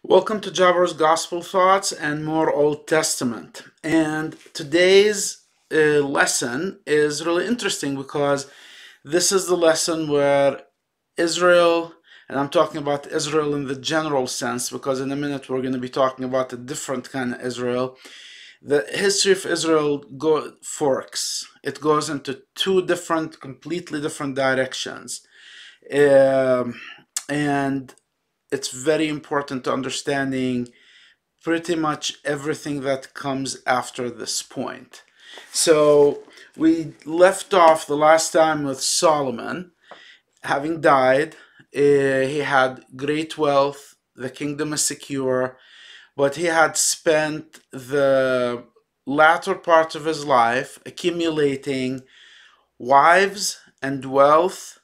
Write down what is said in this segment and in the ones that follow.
Welcome to Jabber's Gospel Thoughts and more Old Testament. And today's lesson is really interesting because this is the lesson where Israel, and I'm talking about Israel in the general sense because in a minute we're going to be talking about a different kind of Israel. The history of Israel forks. It goes into two different, completely different directions. And it's very important to understanding pretty much everything that comes after this point. So we left off the last time with Solomon. Having died, he had great wealth, the kingdom is secure, but he had spent the latter part of his life accumulating wives and wealth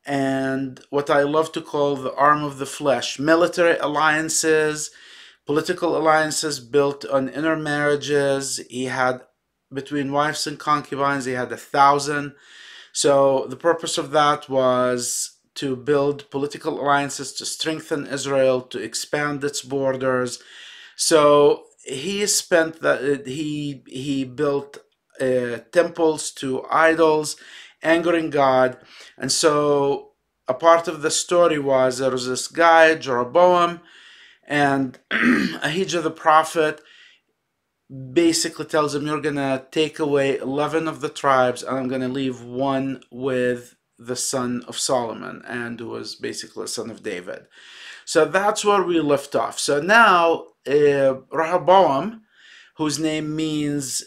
and what I love to call the arm of the flesh, military alliances, political alliances built on intermarriages. He had between wives and concubines, he had 1,000. So the purpose of that was to build political alliances to strengthen Israel, to expand its borders. So he spent that he built temples to idols, angering God. And so a part of the story was there was this guy, Jeroboam, and Ahijah the prophet basically tells him, you're going to take away 11 of the tribes, and I'm going to leave one with the son of Solomon, and who was basically a son of David. So that's where we left off. So now Rehoboam, whose name means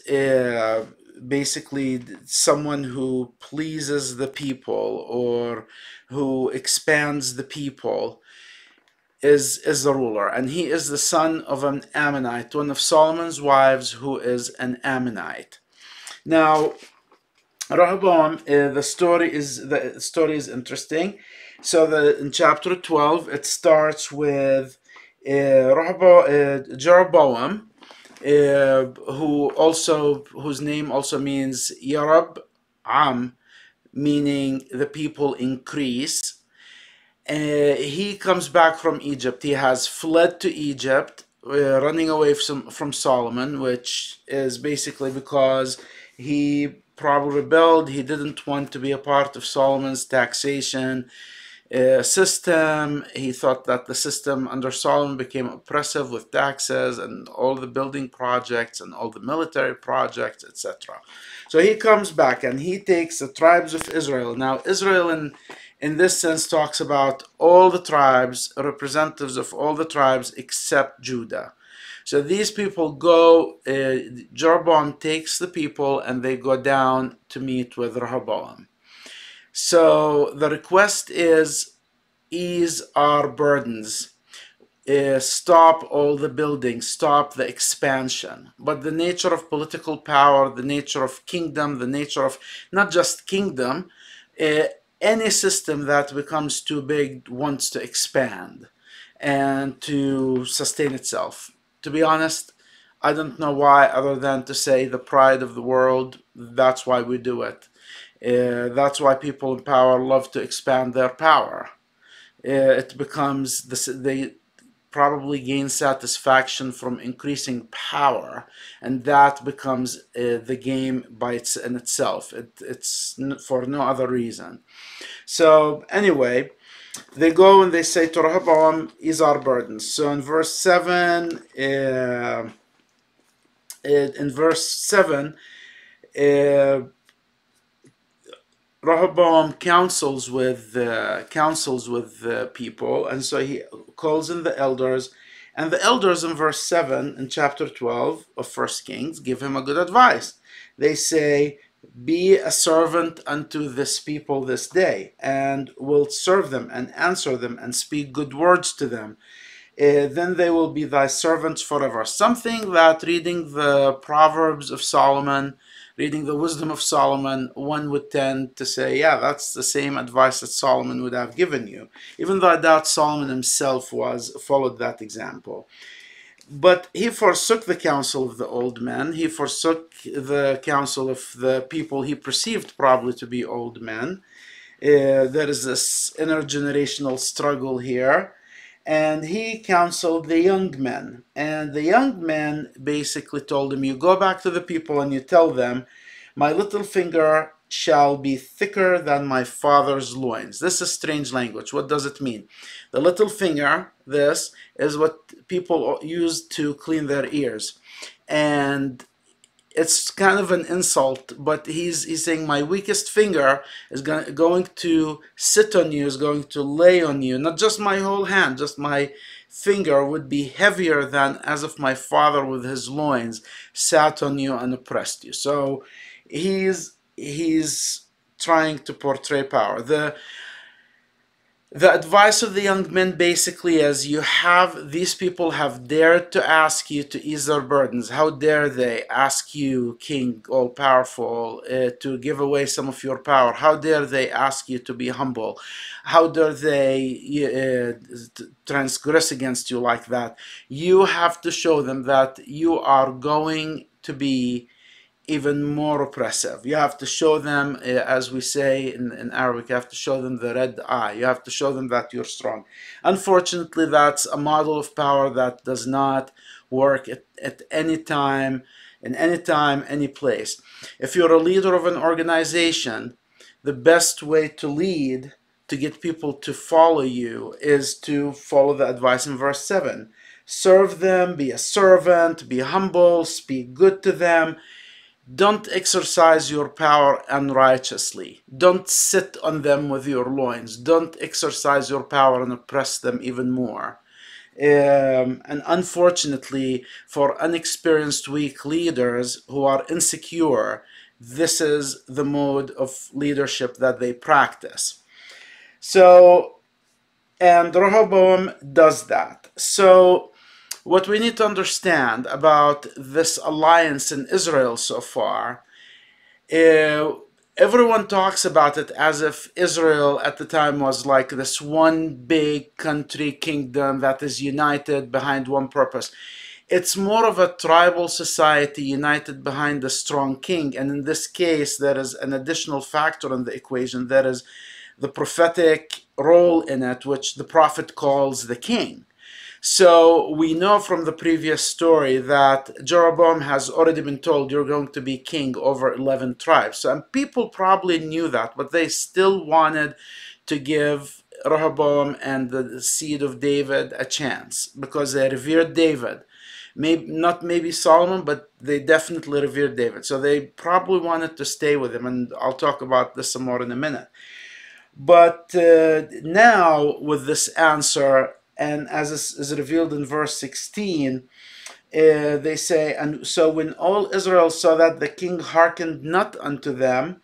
basically someone who pleases the people or who expands the people, is the ruler, and he is the son of an Ammonite, one of Solomon's wives, who is an Ammonite. Now, Rehoboam, the story is interesting. So in chapter 12, it starts with Jeroboam, whose name also means Yarab Am, meaning the people increase. He comes back from Egypt. He has fled to Egypt, running away from Solomon, which is basically because he probably rebelled. He didn't want to be a part of Solomon's taxation system. He thought that the system under Solomon became oppressive with taxes and all the building projects and all the military projects, etc. So he comes back and he takes the tribes of Israel. Now, Israel in this sense talks about all the tribes, representatives of all the tribes except Judah. So these people go, Jeroboam takes the people and they go down to meet with Rehoboam. So the request is, ease our burdens, stop all the building, stop the expansion. But the nature of political power, the nature of kingdom, the nature of not just kingdom, any system that becomes too big wants to expand and to sustain itself. To be honest, I don't know why, other than to say the pride of the world, that's why we do it. That's why people in power love to expand their power. It becomes they probably gain satisfaction from increasing power, and that becomes the game in itself. It's for no other reason. So anyway, they go and they say to Rehoboam, ease our burdens. So in verse 7, Rehoboam counsels with the people, and so he calls in the elders, and the elders in verse 7 in chapter 12 of First Kings give him a good advice. They say, be a servant unto this people this day, and will serve them and answer them and speak good words to them. Then they will be thy servants forever. Something that reading the Proverbs of Solomon, reading the wisdom of Solomon, one would tend to say, yeah, that's the same advice that Solomon would have given you, even though I doubt Solomon himself followed that example. But he forsook the counsel of the old men. He forsook the counsel of the people he perceived probably to be old men. There is this intergenerational struggle here. And he counseled the young men. And the young men basically told him, you go back to the people and you tell them, my little finger shall be thicker than my father's loins. This is strange language. What does it mean? The little finger, this, is what people use to clean their ears. And it's kind of an insult, but he's saying my weakest finger is going to sit on you, is going to lay on you. Not just my whole hand, just my finger would be heavier than as if my father with his loins sat on you and oppressed you. So he's trying to portray power. The advice of the young men basically is, these people have dared to ask you to ease their burdens. How dare they ask you, King all-powerful, to give away some of your power? How dare they ask you to be humble? How dare they transgress against you like that? You have to show them that you are going to be even more oppressive. You have to show them, as we say in Arabic, you have to show them the red eye. You have to show them that you're strong. Unfortunately, that's a model of power that does not work at any time, in any time, any place. If you're a leader of an organization, the best way to lead, to get people to follow you, is to follow the advice in verse 7. Serve them, be a servant, be humble, speak good to them. Don't exercise your power unrighteously. Don't sit on them with your loins. Don't exercise your power and oppress them even more. And unfortunately, for unexperienced, weak leaders who are insecure, this is the mode of leadership that they practice. So, and Rehoboam does that. So, what we need to understand about this alliance in Israel so far, everyone talks about it as if Israel at the time was like this one big country kingdom that is united behind one purpose. It's more of a tribal society united behind a strong king. And in this case, there is an additional factor in the equation. That is the prophetic role in it, which the prophet calls the king. So we know from the previous story that Jeroboam has already been told, you're going to be king over 11 tribes. So, and people probably knew that, but they still wanted to give Rehoboam and the seed of David a chance because they revered David. Maybe not maybe Solomon, but they definitely revered David. So they probably wanted to stay with him, and I'll talk about this some more in a minute. But now with this answer, and as is revealed in verse 16, they say, and so when all Israel saw that the king hearkened not unto them,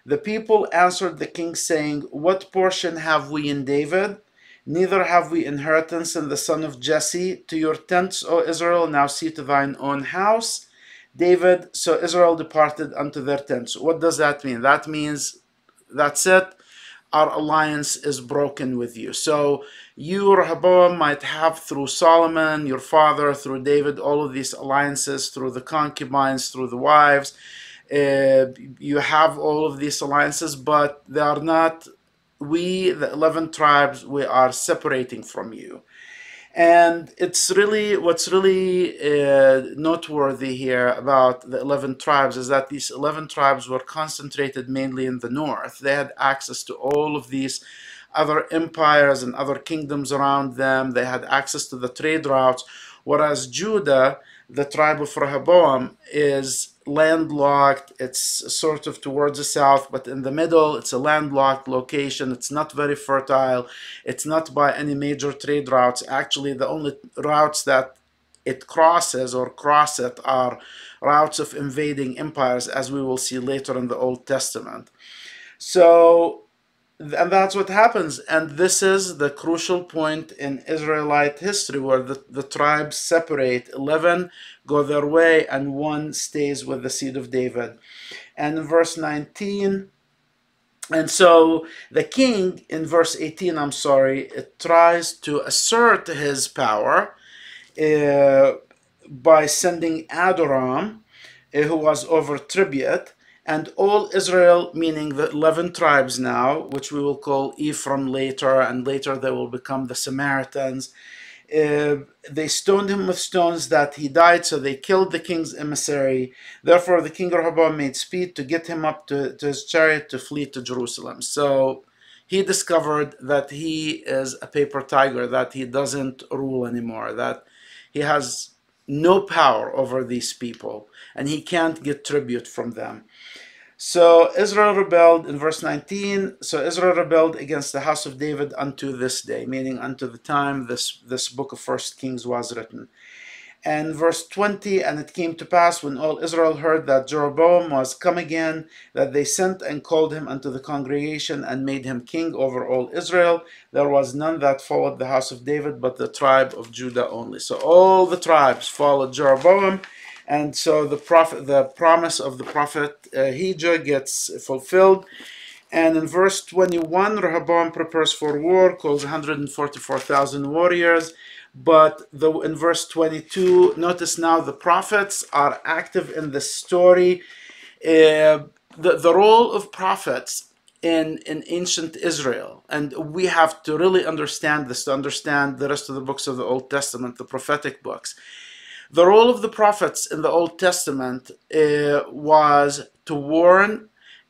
the people answered the king, saying, what portion have we in David? Neither have we inheritance in the son of Jesse. To your tents, O Israel, now see to thine own house. David, so Israel departed unto their tents. What does that mean? That means, that's it. Our alliance is broken with you. So you, Rehoboam, might have through Solomon, your father, through David, all of these alliances, through the concubines, through the wives. You have all of these alliances, but they are not, we, the 11 tribes, we are separating from you. And it's really, what's really noteworthy here about the 11 tribes is that these 11 tribes were concentrated mainly in the north. They had access to all of these other empires and other kingdoms around them. They had access to the trade routes, whereas Judah, the tribe of Rehoboam, is landlocked. It's sort of towards the south, but in the middle, it's a landlocked location. It's not very fertile. It's not by any major trade routes. Actually, the only routes that it crosses or cross it are routes of invading empires, as we will see later in the Old Testament. So, and that's what happens. And this is the crucial point in Israelite history where the tribes separate. 11 go their way and one stays with the seed of David. And in verse 19, and so the king in verse 18, it tries to assert his power by sending Adoram, who was over tribute, and all Israel, meaning the 11 tribes now, which we will call Ephraim later, and later they will become the Samaritans. They stoned him with stones that he died, so they killed the king's emissary. Therefore, the king Rehoboam made speed to get him up to his chariot to flee to Jerusalem. So he discovered that he is a paper tiger, that he doesn't rule anymore, that he has no power over these people, and he can't get tribute from them. So Israel rebelled in verse 19. So Israel rebelled against the house of David unto this day, meaning unto the time this book of First Kings was written. And verse 20, and it came to pass when all Israel heard that Jeroboam was come again, that they sent and called him unto the congregation and made him king over all Israel. There was none that followed the house of David, but the tribe of Judah only. So all the tribes followed Jeroboam. And so the promise of the prophet Ahijah gets fulfilled. And in verse 21, Rehoboam prepares for war, calls 144,000 warriors. But in verse 22, notice now the prophets are active in the story. The role of prophets in ancient Israel, and we have to really understand this to understand the rest of the books of the Old Testament, the prophetic books. The role of the prophets in the Old Testament was to warn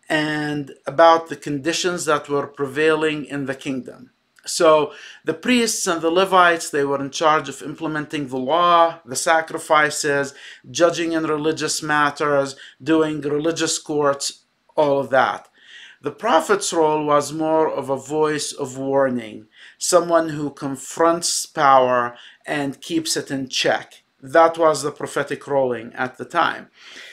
and about the conditions that were prevailing in the kingdom. So the priests and the Levites, they were in charge of implementing the law, the sacrifices, judging in religious matters, doing religious courts, all of that. The prophet's role was more of a voice of warning, someone who confronts power and keeps it in check. That was the prophetic ruling at the time.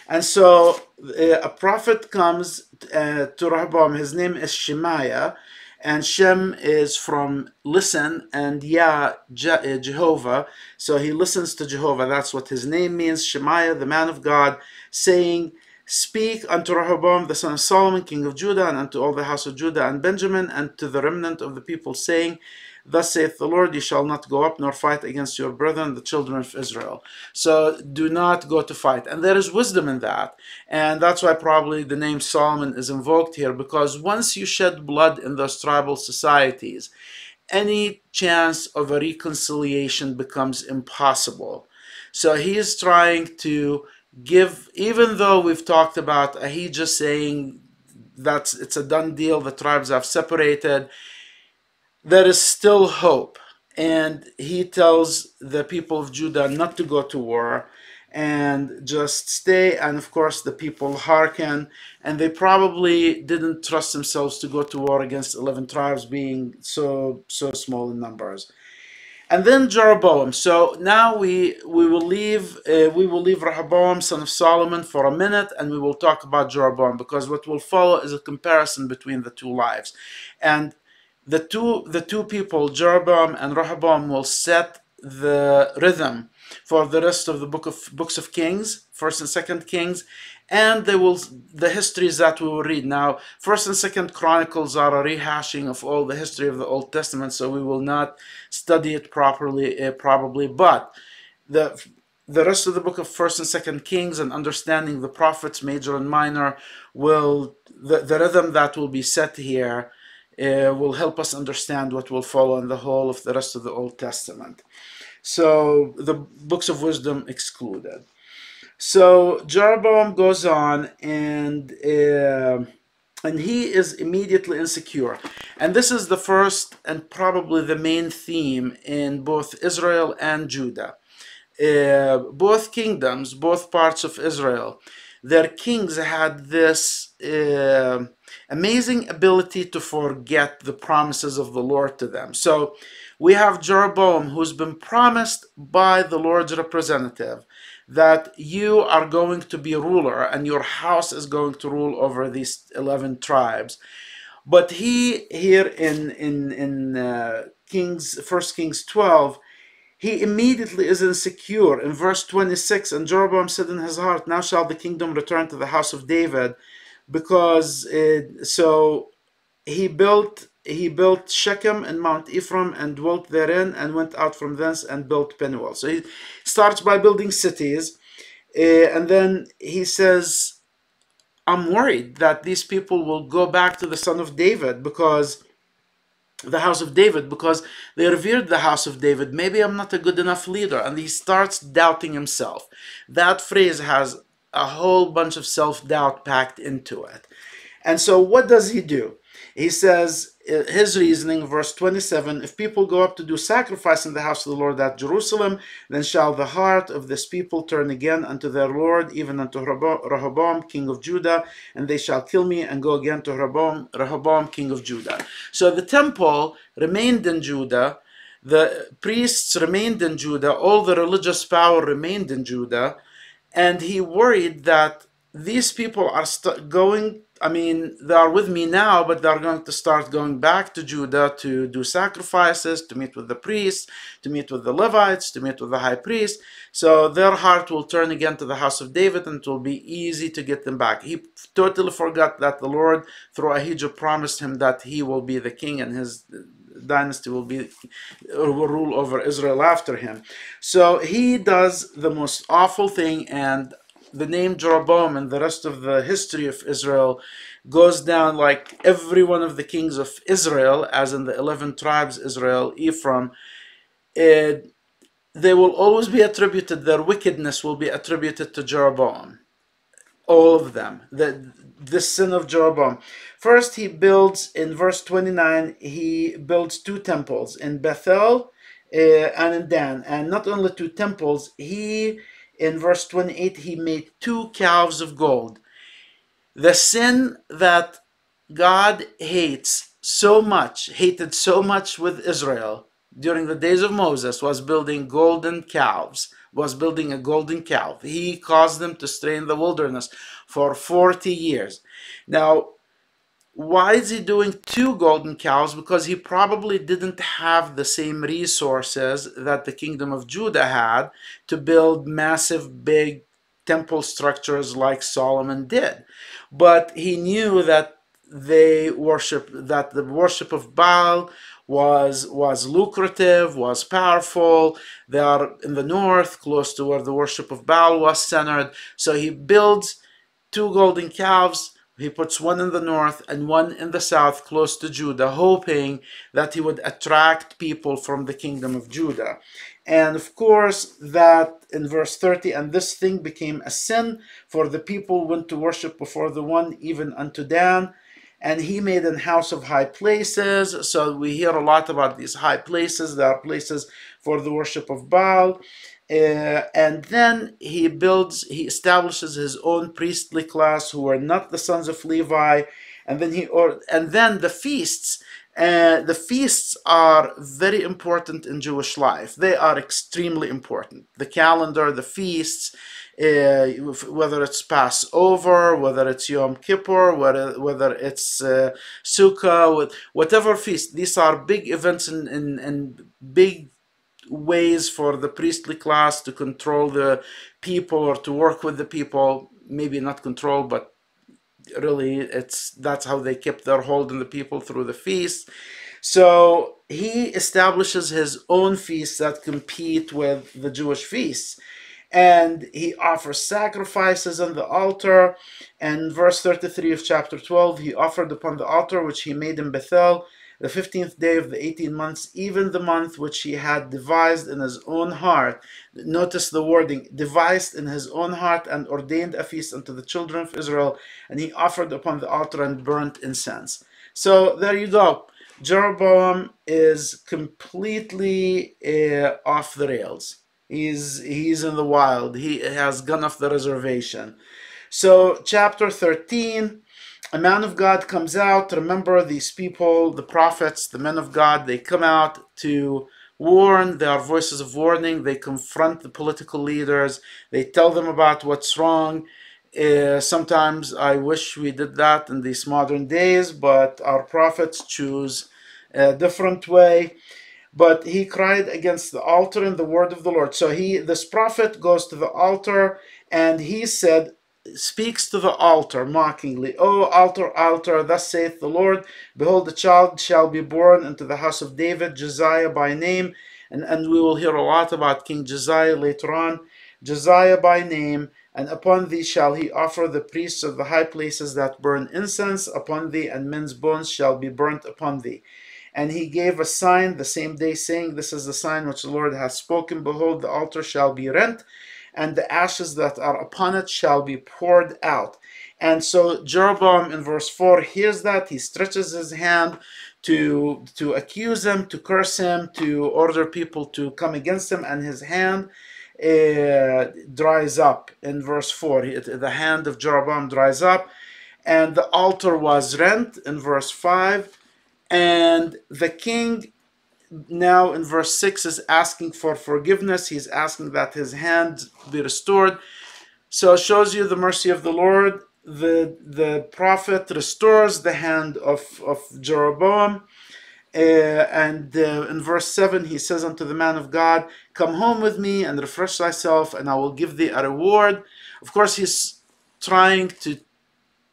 And so a prophet comes to Rehoboam. His name is Shemaiah, and Shem is from listen, and Yah, Jehovah. So he listens to Jehovah. That's what his name means. Shemaiah, the man of God, saying, speak unto Rehoboam, the son of Solomon, king of Judah, and unto all the house of Judah and Benjamin, and to the remnant of the people, saying, thus saith the Lord, ye shall not go up nor fight against your brethren, the children of Israel. So do not go to fight. And there is wisdom in that. And that's why probably the name Solomon is invoked here, because once you shed blood in those tribal societies, any chance of a reconciliation becomes impossible. So he is trying to give, even though we've talked about Ahijah saying that it's a done deal, the tribes have separated, there is still hope. And he tells the people of Judah not to go to war and just stay. And of course, the people hearken, and they probably didn't trust themselves to go to war against 11 tribes being so small in numbers. And then Jeroboam. So now we will leave Rehoboam, son of Solomon, for a minute, and we will talk about Jeroboam, because what will follow is a comparison between the two lives. And the two people, Jeroboam and Rehoboam, will set the rhythm for the rest of the books of Kings, First and Second Kings, and the histories that we will read. Now, First and Second Chronicles are a rehashing of all the history of the Old Testament, so we will not study it properly, probably. But the rest of the book of First and Second Kings and understanding the prophets, major and minor, the rhythm that will be set here will help us understand what will follow in the whole of the rest of the Old Testament. So the books of wisdom excluded. So Jeroboam goes on, and he is immediately insecure. And this is the first and probably the main theme in both Israel and Judah. Both kingdoms, both parts of Israel, their kings had this amazing ability to forget the promises of the Lord to them. So we have Jeroboam, who's been promised by the Lord's representative that you are going to be a ruler and your house is going to rule over these 11 tribes. But he, here in 1 Kings 12, he immediately is insecure. In verse 26, and Jeroboam said in his heart, now shall the kingdom return to the house of David, because so he built Shechem and Mount Ephraim and dwelt therein, and went out from thence and built Penuel. So he starts by building cities, and then he says, I'm worried that these people will go back to the son of David, because the house of David, because they revered the house of David. Maybe I'm not a good enough leader. And he starts doubting himself. That phrase has a whole bunch of self-doubt packed into it. And so what does he do? He says, his reasoning, verse 27, if people go up to do sacrifice in the house of the Lord at Jerusalem, then shall the heart of this people turn again unto their Lord, even unto Rehoboam, king of Judah, and they shall kill me and go again to Rehoboam, king of Judah. So the temple remained in Judah, the priests remained in Judah, all the religious power remained in Judah, and he worried that these people are going, I mean, they are with me now, but they're going to start going back to Judah to do sacrifices, to meet with the priests, to meet with the Levites, to meet with the high priest. So their heart will turn again to the house of David, and it will be easy to get them back. He totally forgot that the Lord, through Ahijah, promised him that he will be the king and his dynasty will rule over Israel after him. So he does the most awful thing, and the name Jeroboam and the rest of the history of Israel goes down like every one of the kings of Israel, as in the 11 tribes Israel, Ephraim. They will always be attributed, their wickedness will be attributed to Jeroboam. All of them. The sin of Jeroboam. First, he builds, in verse 29, he builds 2 temples in Bethel and in Dan. And not only 2 temples, in verse 28, he made 2 calves of gold. The sin that God hated so much with Israel during the days of Moses was building golden calves, was building a golden calf. He caused them to stray in the wilderness for 40 years. Now, why is he doing 2 golden calves? Because he probably didn't have the same resources that the kingdom of Judah had to build massive, big temple structures like Solomon did. But he knew that the worship of Baal was lucrative, was powerful. They are in the north, close to where the worship of Baal was centered. So he builds 2 golden calves. He puts one in the north and one in the south, close to Judah, hoping that he would attract people from the kingdom of Judah. And of course, that in verse 30, and this thing became a sin, for the people went to worship before the one, even unto Dan. And he made an house of high places. So we hear a lot about these high places. There are places for the worship of Baal. And then he establishes his own priestly class who are not the sons of Levi. And then the feasts. The feasts are very important in Jewish life. They are extremely important. The calendar, the feasts, whether it's Passover, whether it's Yom Kippur, whether it's Sukkah, whatever feast. These are big events and big ways for the priestly class to control the people or to work with the people. Maybe not control, but really that's how they kept their hold on the people, through the feast. So he establishes his own feasts that compete with the Jewish feasts, and he offers sacrifices on the altar. And verse 33 of chapter 12, he offered upon the altar which he made in Bethel the 15th day of the 18 months, even the month which he had devised in his own heart. Notice the wording, devised in his own heart, and ordained a feast unto the children of Israel, and he offered upon the altar and burnt incense. So there you go. Jeroboam is completely off the rails. He's in the wild. He has gone off the reservation. So chapter 13, a man of God comes out. Remember, these people, the prophets, the men of God, they come out to warn. They are voices of warning. They confront the political leaders. They tell them about what's wrong. Sometimes I wish we did that in these modern days, but our prophets choose a different way. But he cried against the altar and the word of the Lord. So this prophet goes to the altar, and he speaks to the altar mockingly. O altar, altar, thus saith the Lord, behold, a child shall be born into the house of David, Josiah by name. And we will hear a lot about King Josiah later on. Josiah by name, And upon thee shall he offer the priests of the high places that burn incense upon thee, and men's bones shall be burnt upon thee. And he gave a sign the same day, saying, This is the sign which the Lord hath spoken. Behold, the altar shall be rent, and the ashes that are upon it shall be poured out. And so Jeroboam in verse 4 hears that. He stretches his hand to accuse him, to curse him, to order people to come against him, and his hand dries up. In verse 4, the hand of Jeroboam dries up, and the altar was rent. In verse 5, and the king now in verse 6 is asking for forgiveness. He's asking that his hand be restored. So it shows you the mercy of the Lord. The prophet restores the hand of Jeroboam. And in verse 7 he says unto the man of God, Come home with me and refresh thyself, and I will give thee a reward. Of course, he's trying to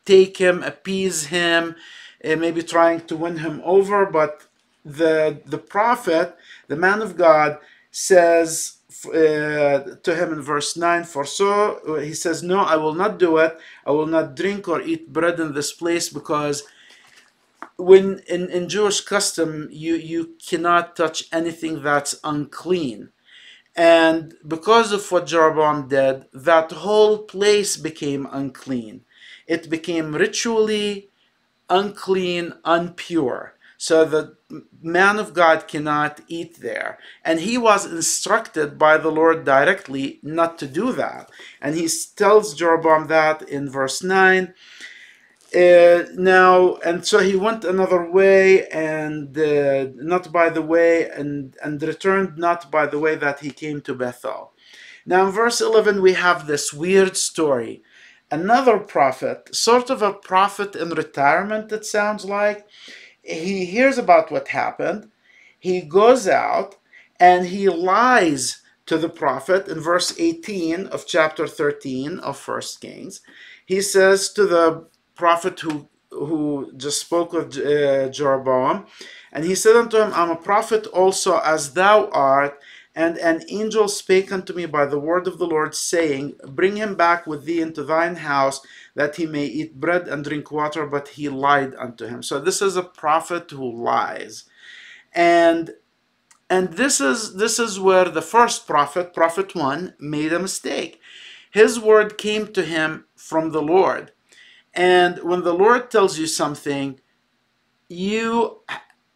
take him, appease him, maybe trying to win him over. But the prophet, the man of God, says to him in verse 9, For so, he says, No, I will not do it. I will not drink or eat bread in this place, because when in Jewish custom, you cannot touch anything that's unclean. And because of what Jeroboam did, that whole place became unclean. It became ritually unclean, impure. So the man of God cannot eat there. And he was instructed by the Lord directly not to do that. And he tells Jeroboam that in verse 9. And so he went another way, and not by the way, and returned not by the way that he came to Bethel. Now in verse 11 we have this weird story. Another prophet, sort of a prophet in retirement, it sounds like. He hears about what happened. He goes out and he lies to the prophet. In verse 18 of chapter 13 of 1 Kings, he says to the prophet who just spoke with Jeroboam, and he said unto him, I'm a prophet also as thou art, and an angel spake unto me by the word of the Lord, saying, Bring him back with thee into thine house, that he may eat bread and drink water. But he lied unto him. So this is a prophet who lies. And this is where the first prophet, prophet 1, made a mistake. His word came to him from the Lord. And when the Lord tells you something, you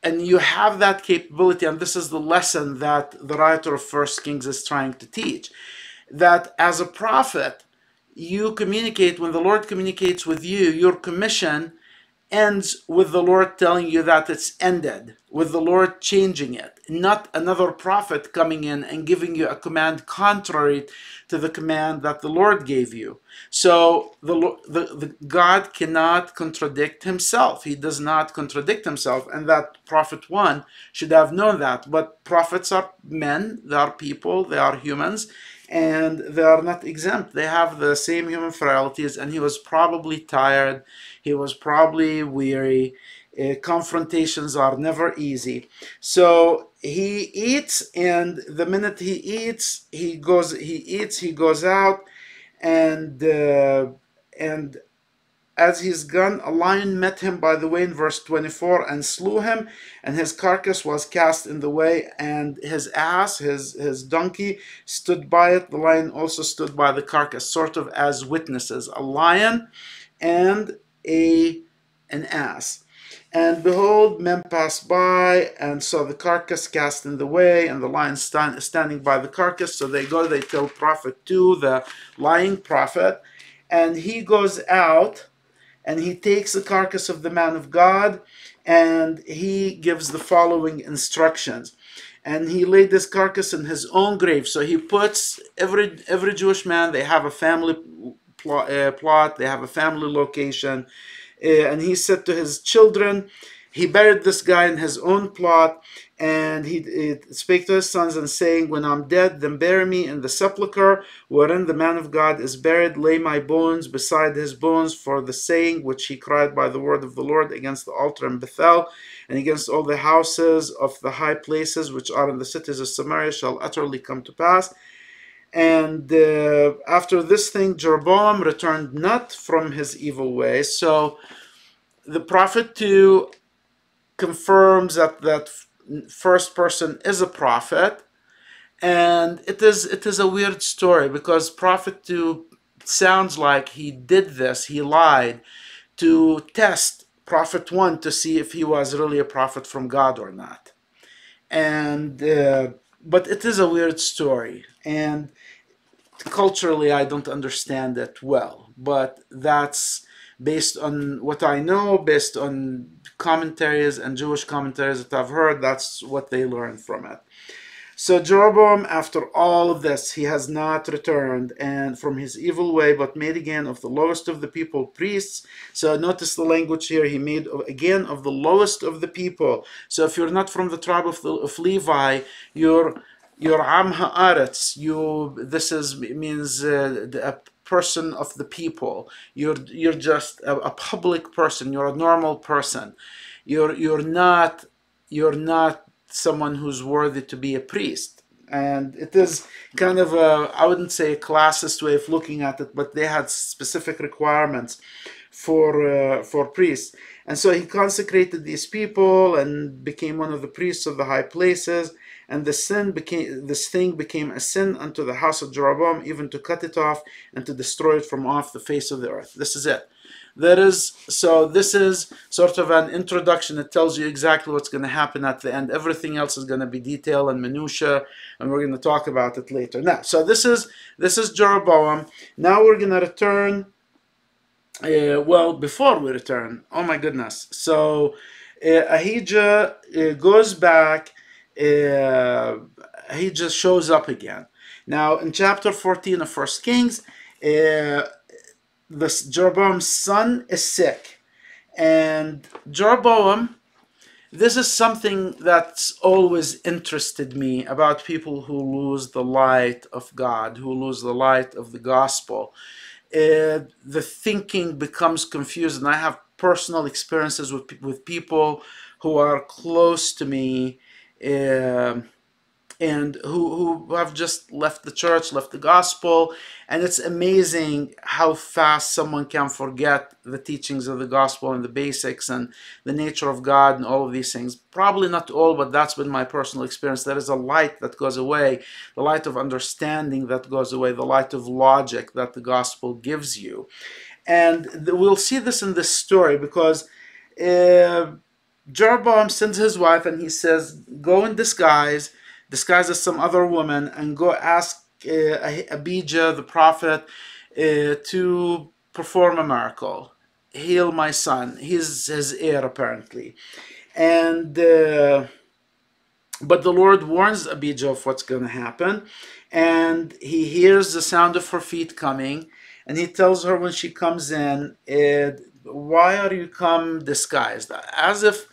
have that capability, and this is the lesson that the writer of 1 Kings is trying to teach, that as a prophet, you communicate, when the Lord communicates with you, your commission ends with the Lord telling you that it's ended, with the Lord changing it, not another prophet coming in and giving you a command contrary to the command that the Lord gave you. So the God cannot contradict himself. He does not contradict himself, and that prophet 1 should have known that. But prophets are men, they are people, they are humans, and they are not exempt. They have the same human frailties, and he was probably tired. He was probably weary. Confrontations are never easy. So he eats, and the minute he eats, he goes out, and as he's gone, a lion met him by the way in verse 24 and slew him, and his carcass was cast in the way, and his ass, his donkey, stood by it. The lion also stood by the carcass, sort of as witnesses, a lion and an ass. And behold, men passed by and saw the carcass cast in the way, and the lion standing by the carcass. So they go, they tell prophet 2, the lying prophet, and he goes out and he takes the carcass of the man of God, and he gives the following instructions. And he laid this carcass in his own grave. So he puts every Jewish man, they have a family plot, they have a family location. And he said to his children, he buried this guy in his own plot, and he spake to his sons, and saying, When I'm dead, then bury me in the sepulchre wherein the man of God is buried. Lay my bones beside his bones, for the saying which he cried by the word of the Lord against the altar in Bethel, and against all the houses of the high places which are in the cities of Samaria, shall utterly come to pass. And after this thing, Jeroboam returned not from his evil way. So the prophet 2 confirms that that first person is a prophet. And it is a weird story, because prophet 2 sounds like he did this, he lied to test prophet 1 to see if he was really a prophet from God or not. And but it is a weird story, and culturally I don't understand it well, but that's based on what I know, based on commentaries and Jewish commentaries that I've heard. That's what they learned from it. So Jeroboam, after all of this, he has not returned and from his evil way, but made again of the lowest of the people priests. So notice the language here. He made again of the lowest of the people. So if you're not from the tribe of Levi, you're Am Haaretz. This is means a person of the people. You're just a public person. You're a normal person. You're not someone who's worthy to be a priest. And it is kind of a, I wouldn't say a classist way of looking at it, but they had specific requirements for priests. And so he consecrated these people and became one of the priests of the high places. And this thing became a sin unto the house of Jeroboam, even to cut it off and to destroy it from off the face of the earth. This is it. So this is sort of an introduction. It tells you exactly what's going to happen at the end. Everything else is going to be detail and minutia, and we're going to talk about it later. Now, so this is Jeroboam. Now we're going to return. Well, before we return, oh my goodness. So Ahijah goes back. Ahijah shows up again. Now in chapter 14 of 1 Kings, Jeroboam's son is sick. And Jeroboam, this is something that's always interested me about people who lose the light of God, who lose the light of the gospel. The thinking becomes confused, and I have personal experiences with people who are close to me, and who have just left the church, left the gospel. And it's amazing how fast someone can forget the teachings of the gospel and the basics and the nature of God and all of these things. Probably not all, but that's been my personal experience. There is a light that goes away, the light of understanding that goes away, the light of logic that the gospel gives you. And we'll see this in this story, because Jeroboam sends his wife and he says, go in disguise as some other woman, and go ask Abijah the prophet to perform a miracle, heal my son. He's his heir apparently. And but the Lord warns Abijah of what's going to happen, and he hears the sound of her feet coming, and he tells her when she comes in, why are you come disguised? As if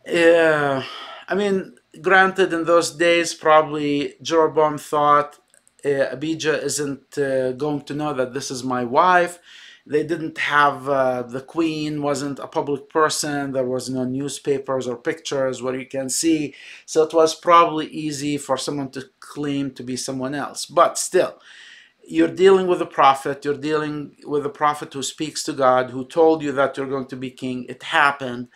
I mean, granted, in those days, probably Jeroboam thought Abijah isn't going to know that this is my wife. They didn't have, the queen wasn't a public person. There was no newspapers or pictures where you can see. So it was probably easy for someone to claim to be someone else. But still, you're dealing with a prophet. You're dealing with a prophet who speaks to God, who told you that you're going to be king. It happened.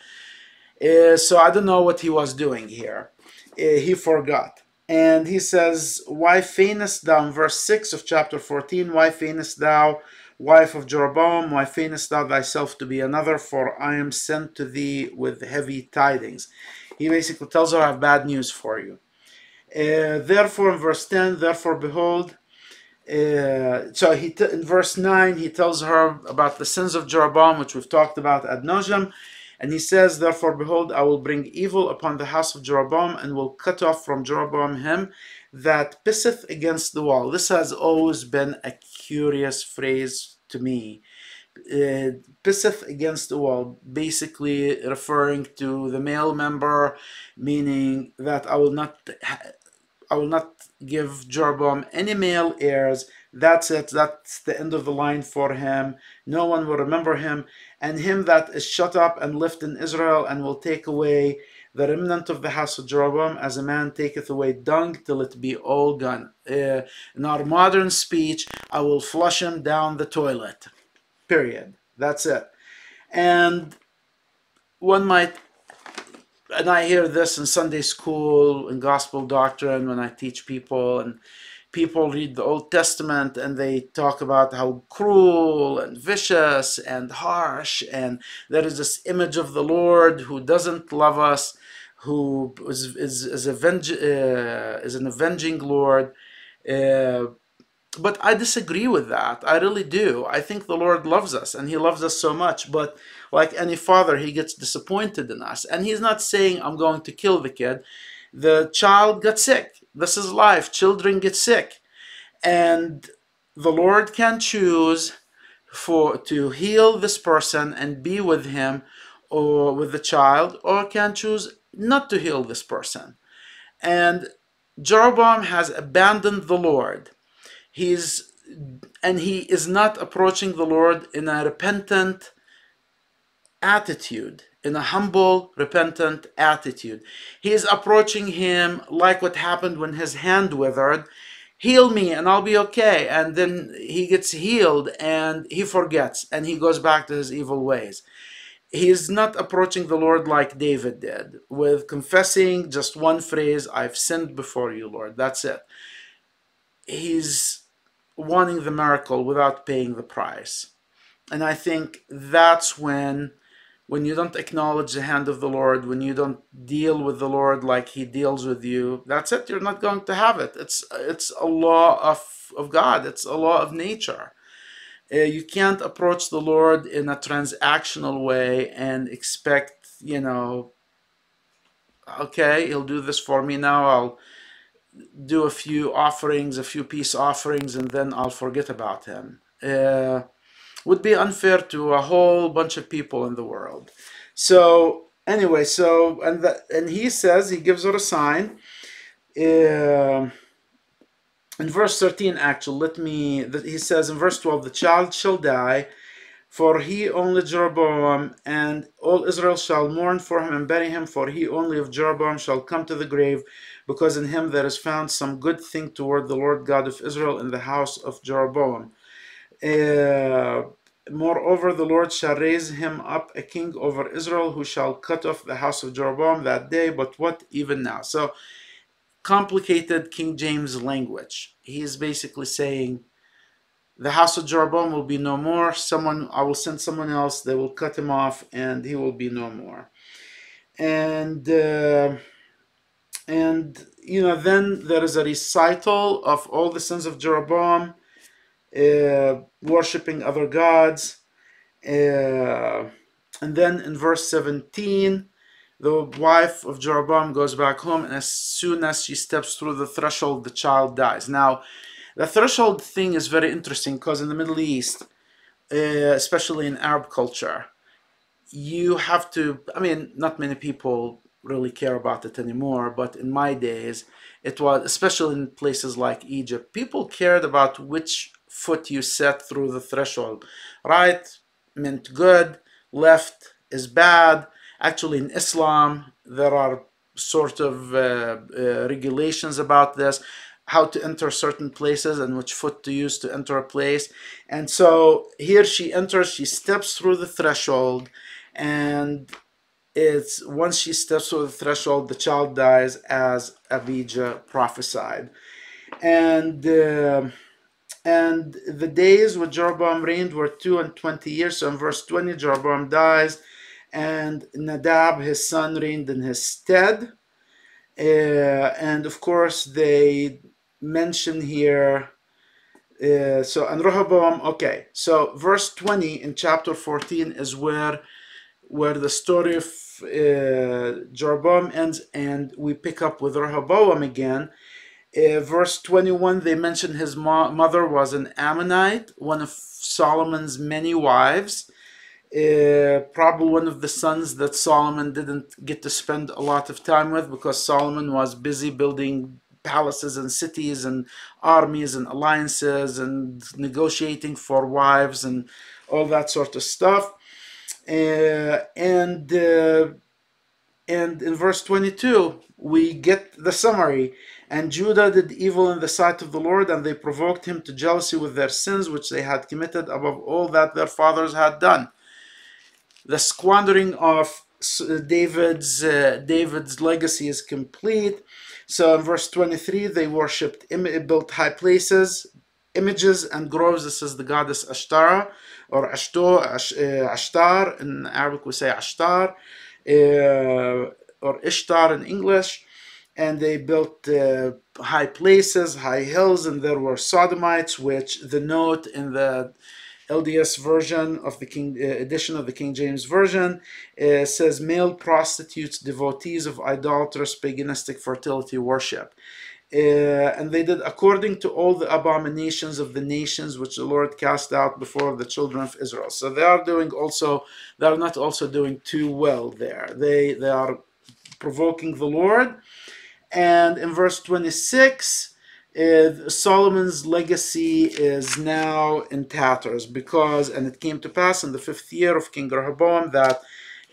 So I don't know what he was doing here. He forgot. And he says, why feignest thou, in verse 6 of chapter 14, why feignest thou, wife of Jeroboam, why feignest thou thyself to be another, for I am sent to thee with heavy tidings. He basically tells her, I have bad news for you. Therefore, in verse 10, therefore behold, so in verse 9, he tells her about the sins of Jeroboam, which we've talked about ad nauseam. And he says, therefore, behold, I will bring evil upon the house of Jeroboam, and will cut off from Jeroboam him that pisseth against the wall. This has always been a curious phrase to me. Pisseth against the wall, basically referring to the male member, meaning that I will not give Jeroboam any male heirs. That's it. That's the end of the line for him. No one will remember him. And him that is shut up and left in Israel, and will take away the remnant of the house of Jeroboam, as a man taketh away dung till it be all gone. In our modern speech, I will flush him down the toilet. Period. That's it. And one might, and I hear this in Sunday school, in gospel doctrine, when I teach people, and people read the Old Testament and they talk about how cruel and vicious and harsh, and there is this image of the Lord who doesn't love us, who is an avenging Lord. But I disagree with that. I really do. I think the Lord loves us, and he loves us so much, but like any father, he gets disappointed in us. And he's not saying, I'm going to kill the kid. The child got sick. This is life. Children get sick. And the Lord can choose to heal this person and be with him or with the child, or can choose not to heal this person. And Jeroboam has abandoned the Lord. He is not approaching the Lord in a repentant attitude, in a humble, repentant attitude. He is approaching him like what happened when his hand withered. Heal me and I'll be okay. And then he gets healed and he forgets and he goes back to his evil ways. He is not approaching the Lord like David did, with confessing just one phrase, I've sinned before you, Lord. That's it. He's wanting the miracle without paying the price. And I think that's when you don't acknowledge the hand of the Lord, when you don't deal with the Lord like he deals with you, that's it. You're not going to have it. It's a law of God. It's a law of nature. You can't approach the Lord in a transactional way and expect, okay, he'll do this for me now. I'll do a few offerings, a few peace offerings, and then I'll forget about him. Would be unfair to a whole bunch of people in the world. So anyway, and he says, he gives her a sign. In verse 13, actually, he says in verse 12, the child shall die, for he only Jeroboam, and all Israel shall mourn for him and bury him, for he only of Jeroboam shall come to the grave, because in him there is found some good thing toward the Lord God of Israel in the house of Jeroboam. Moreover, the Lord shall raise him up a king over Israel, who shall cut off the house of Jeroboam that day, but what even now? So, complicated King James language. He is basically saying, the house of Jeroboam will be no more. I will send someone else. They will cut him off, and he will be no more. And then there is a recital of all the sins of Jeroboam, worshipping other gods. And then in verse 17, the wife of Jeroboam goes back home, and as soon as she steps through the threshold, the child dies. Now, the threshold thing is very interesting, because in the Middle East, especially in Arab culture, you have to, not many people really care about it anymore, but in my days, it was, especially in places like Egypt, people cared about which foot you set through the threshold. Right meant good, left is bad. Actually, in Islam, there are sort of regulations about this, how to enter certain places and which foot to use to enter a place. And so here she enters, she steps through the threshold, and once she steps through the threshold, the child dies, as Abijah prophesied. And the days when Jeroboam reigned were 22 years. So in verse 20, Jeroboam dies, and Nadab, his son, reigned in his stead. And of course, they mention here, and Rehoboam, okay. So verse 20 in chapter 14 is where the story of Jeroboam ends, and we pick up with Rehoboam again. Verse 21, they mention his mother was an Ammonite, one of Solomon's many wives. Probably one of the sons that Solomon didn't get to spend a lot of time with, because Solomon was busy building palaces and cities and armies and alliances and negotiating for wives and all that sort of stuff. And in verse 22, we get the summary. And Judah did evil in the sight of the Lord, and they provoked him to jealousy with their sins, which they had committed above all that their fathers had done. The squandering of David's legacy is complete. So in verse 23, they worshipped, built high places, images and groves. This is the goddess Ashtar, or Ashtar. In Arabic we say Ashtar, or Ishtar in English. And they built high places, high hills, and there were sodomites, which the note in the LDS version of the King edition of the King James Version says male prostitutes, devotees of idolatrous paganistic fertility worship. And they did according to all the abominations of the nations which the Lord cast out before the children of Israel. So they are not also doing too well there. They are provoking the Lord. And in verse 26, Solomon's legacy is now in tatters and it came to pass in the 5th year of King Rehoboam that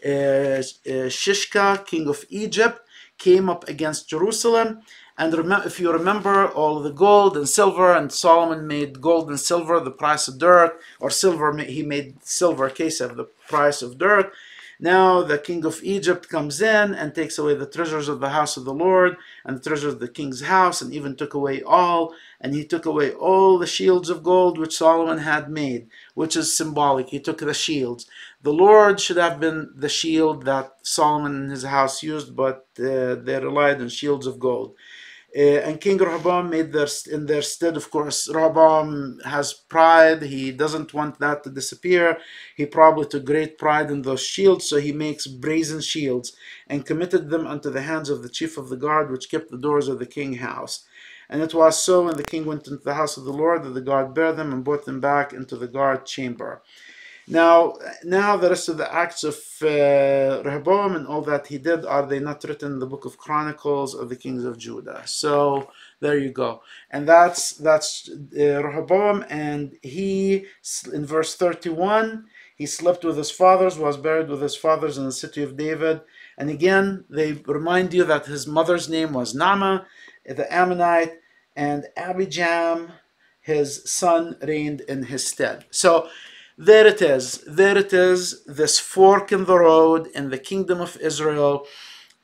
Shishka, king of Egypt, came up against Jerusalem. And if you remember, all the gold and silver, and Solomon made gold and silver the price of dirt, or silver, he made silver kesef the price of dirt. Now the king of Egypt comes in and takes away the treasures of the house of the Lord and the treasures of the king's house, and even took away all. And he took away all the shields of gold which Solomon had made, which is symbolic. He took the shields. The Lord should have been the shield that Solomon and his house used, but they relied on shields of gold. And King Rehoboam made in their stead. Of course, Rehoboam has pride. He doesn't want that to disappear. He probably took great pride in those shields, so he makes brazen shields and committed them unto the hands of the chief of the guard, which kept the doors of the king's house. And it was so when the king went into the house of the Lord that the guard bare them and brought them back into the guard chamber. Now the rest of the acts of Rehoboam and all that he did, are they not written in the book of Chronicles of the kings of Judah? So there you go. And that's Rehoboam, and he, in verse 31, he slept with his fathers, was buried with his fathers in the city of David. And again, they remind you that his mother's name was Naamah, the Ammonite, and Abijam, his son, reigned in his stead. So there it is, this fork in the road in the kingdom of Israel.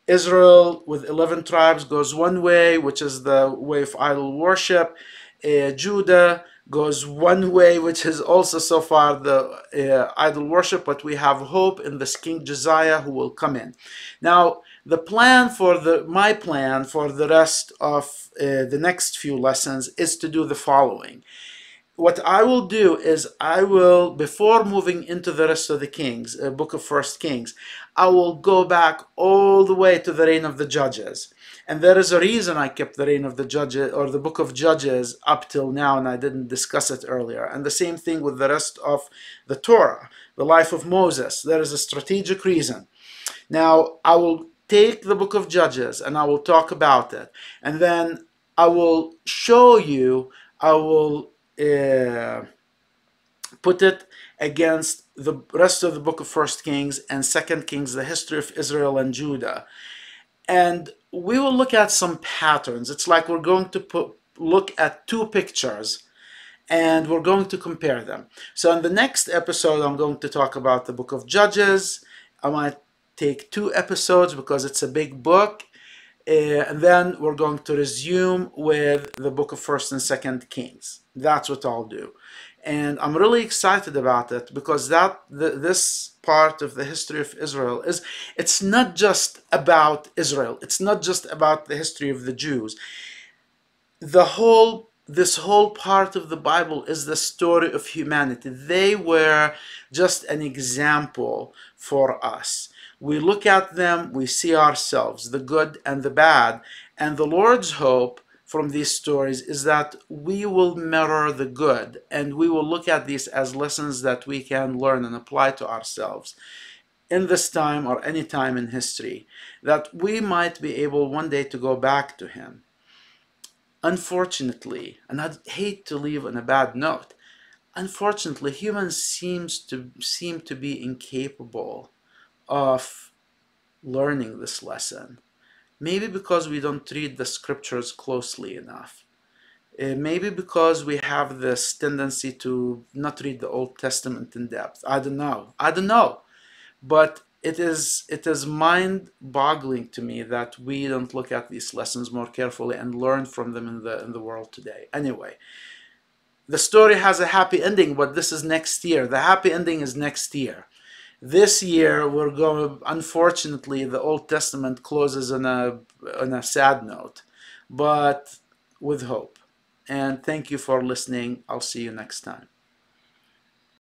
Israel with 11 tribes goes one way, which is the way of idol worship. Judah goes one way, which is also so far the idol worship, but we have hope in this King Josiah who will come in. Now, my plan for the rest of the next few lessons is to do the following. What I will do is before moving into the rest of the Kings, book of 1st Kings, I will go back all the way to the reign of the Judges. And there is a reason I kept the reign of the Judges, or the book of Judges, up till now, and I didn't discuss it earlier. And the same thing with the rest of the Torah, the life of Moses. There is a strategic reason. Now, I will take the book of Judges and I will talk about it. And then I will show you, put it against the rest of the book of 1st Kings and 2nd Kings, the history of Israel and Judah. And we will look at some patterns. It's like we're going to look at two pictures and we're going to compare them. So in the next episode, I'm going to talk about the book of Judges. I might take 2 episodes because it's a big book. And then we're going to resume with the book of 1st and 2nd Kings. That's what I'll do. And I'm really excited about it because this part of the history of Israel it's not just about Israel. It's not just about the history of the Jews. This whole part of the Bible is the story of humanity. They were just an example for us. We look at them, we see ourselves, the good and the bad. And the Lord's hope from these stories is that we will mirror the good, and we will look at these as lessons that we can learn and apply to ourselves in this time or any time in history, that we might be able one day to go back to Him. Unfortunately, and I'd hate to leave on a bad note, unfortunately, humans seem to be incapable of learning this lesson. Maybe because we don't read the scriptures closely enough. Maybe because we have this tendency to not read the Old Testament in depth. I don't know. But it is mind-boggling to me that we don't look at these lessons more carefully and learn from them in the world today. Anyway, the story has a happy ending, but this is next year. The happy ending is next year. This year we're going. Unfortunately, the Old Testament closes on a sad note, but with hope. And thank you for listening. I'll see you next time.